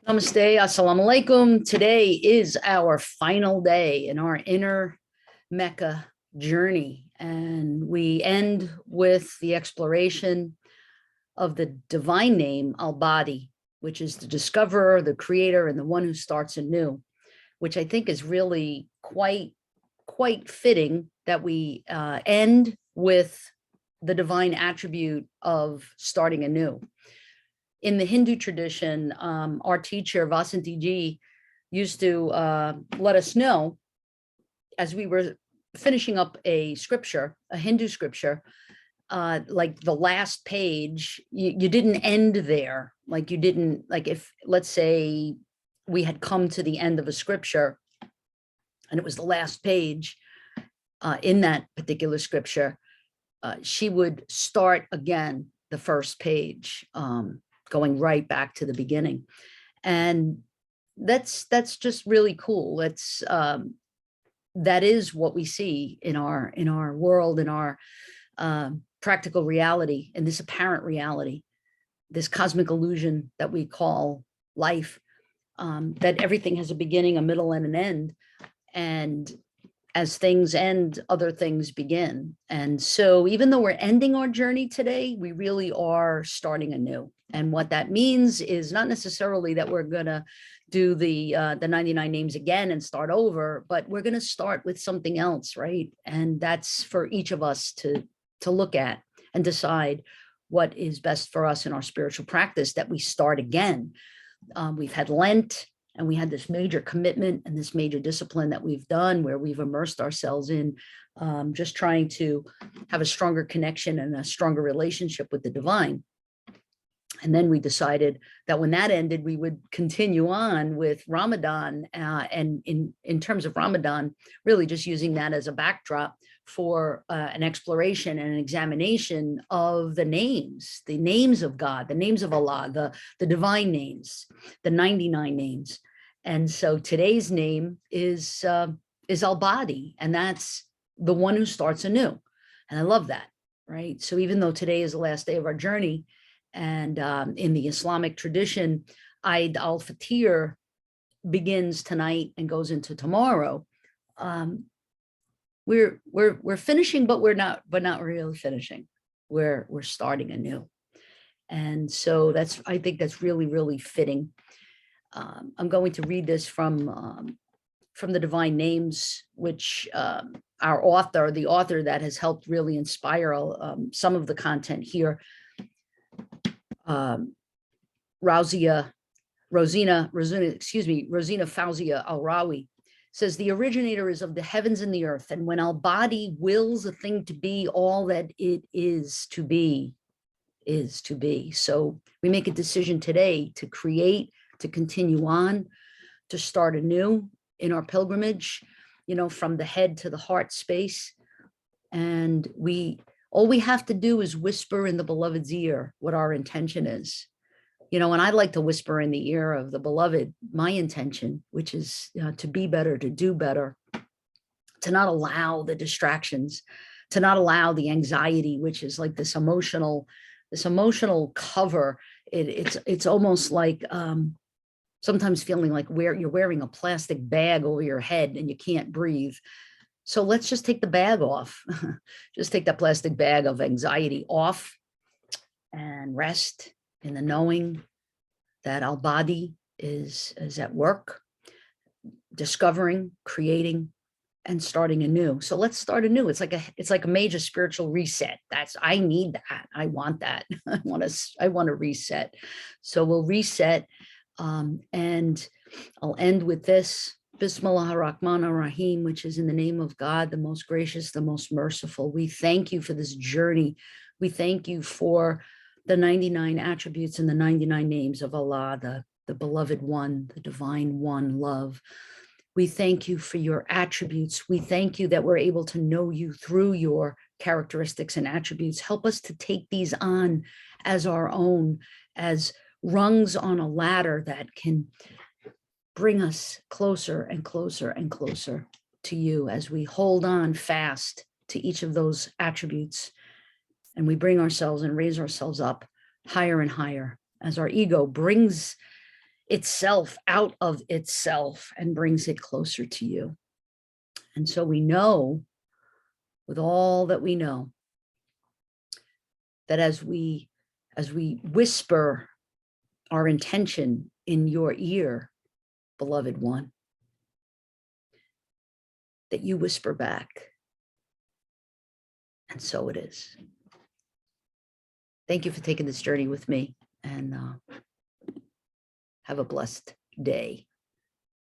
Namaste, assalamu alaikum. Today is our final day in our inner Mecca journey, and we end with the exploration of the divine name Al Badi, which is the discoverer, the creator, and the one who starts anew, which I think is really quite fitting that we end with the divine attribute of starting anew. In the Hindu tradition, our teacher, Vasanti Ji, used to let us know as we were finishing up a scripture, a Hindu scripture, like the last page, you didn't end there. Like you didn't, like if, let's say we had come to the end of a scripture and it was the last page in that particular scripture, she would start again the first page, going right back to the beginning. And that's just really cool. That's that is what we see in our world, in our practical reality, in this apparent reality, this cosmic illusion that we call life, that everything has a beginning, a middle, and an end. And as things end, other things begin. And so even though we're ending our journey today, we really are starting anew. And what that means is not necessarily that we're going to do the 99 names again and start over, but we're going to start with something else, right? And that's for each of us to look at and decide what is best for us in our spiritual practice, that we start again. We've had Lent, and we had this major commitment and this major discipline that we've done where we've immersed ourselves in just trying to have a stronger connection and a stronger relationship with the divine. And then we decided that when that ended, we would continue on with Ramadan. And in terms of Ramadan, really just using that as a backdrop for an exploration and an examination of the names of God, the names of Allah, the divine names, the 99 names. And so today's name is Al Badi, and that's the one who starts anew. And I love that, right? So even though today is the last day of our journey, and in the Islamic tradition, Eid al-Fitr begins tonight and goes into tomorrow. We're finishing, but we're not really finishing. We're starting anew. And so I think that's really fitting. I'm going to read this from the Divine Names, which our author, the author that has helped really inspire some of the content here, Rosina Fauzia Al-Rawi, says the originator is of the heavens and the earth, and when Al-Badi wills a thing to be, all that it is to be is to be. So we make a decision today to create, to continue on, to start anew in our pilgrimage, from the head to the heart space. And all we have to do is whisper in the beloved's ear what our intention is. And I like to whisper in the ear of the beloved my intention, which is to be better, to do better, to not allow the distractions, to not allow the anxiety, which is like this emotional cover. It's almost like sometimes feeling like you're wearing a plastic bag over your head and you can't breathe. So let's just take the bag off. Just take that plastic bag of anxiety off and rest in the knowing that Al Badi is at work, discovering, creating, and starting anew. So let's start anew. It's like a major spiritual reset. I need that. I want that. I want to reset. So we'll reset, and I'll end with this. Bismillah ar-Rahman ar-Rahim, which is in the name of God, the most gracious, the most merciful. We thank you for this journey. We thank you for the 99 attributes and the 99 names of Allah, the beloved one, the divine one, love. We thank you for your attributes. We thank you that we're able to know you through your characteristics and attributes. Help us to take these on as our own, as rungs on a ladder that can bring us closer and closer and closer to you as we hold on fast to each of those attributes, and we bring ourselves and raise ourselves up higher and higher as our ego brings itself out of itself and brings it closer to you. And so we know, with all that we know, that as we whisper our intention in your ear, beloved one, that you whisper back. And so it is. Thank you for taking this journey with me, and have a blessed day.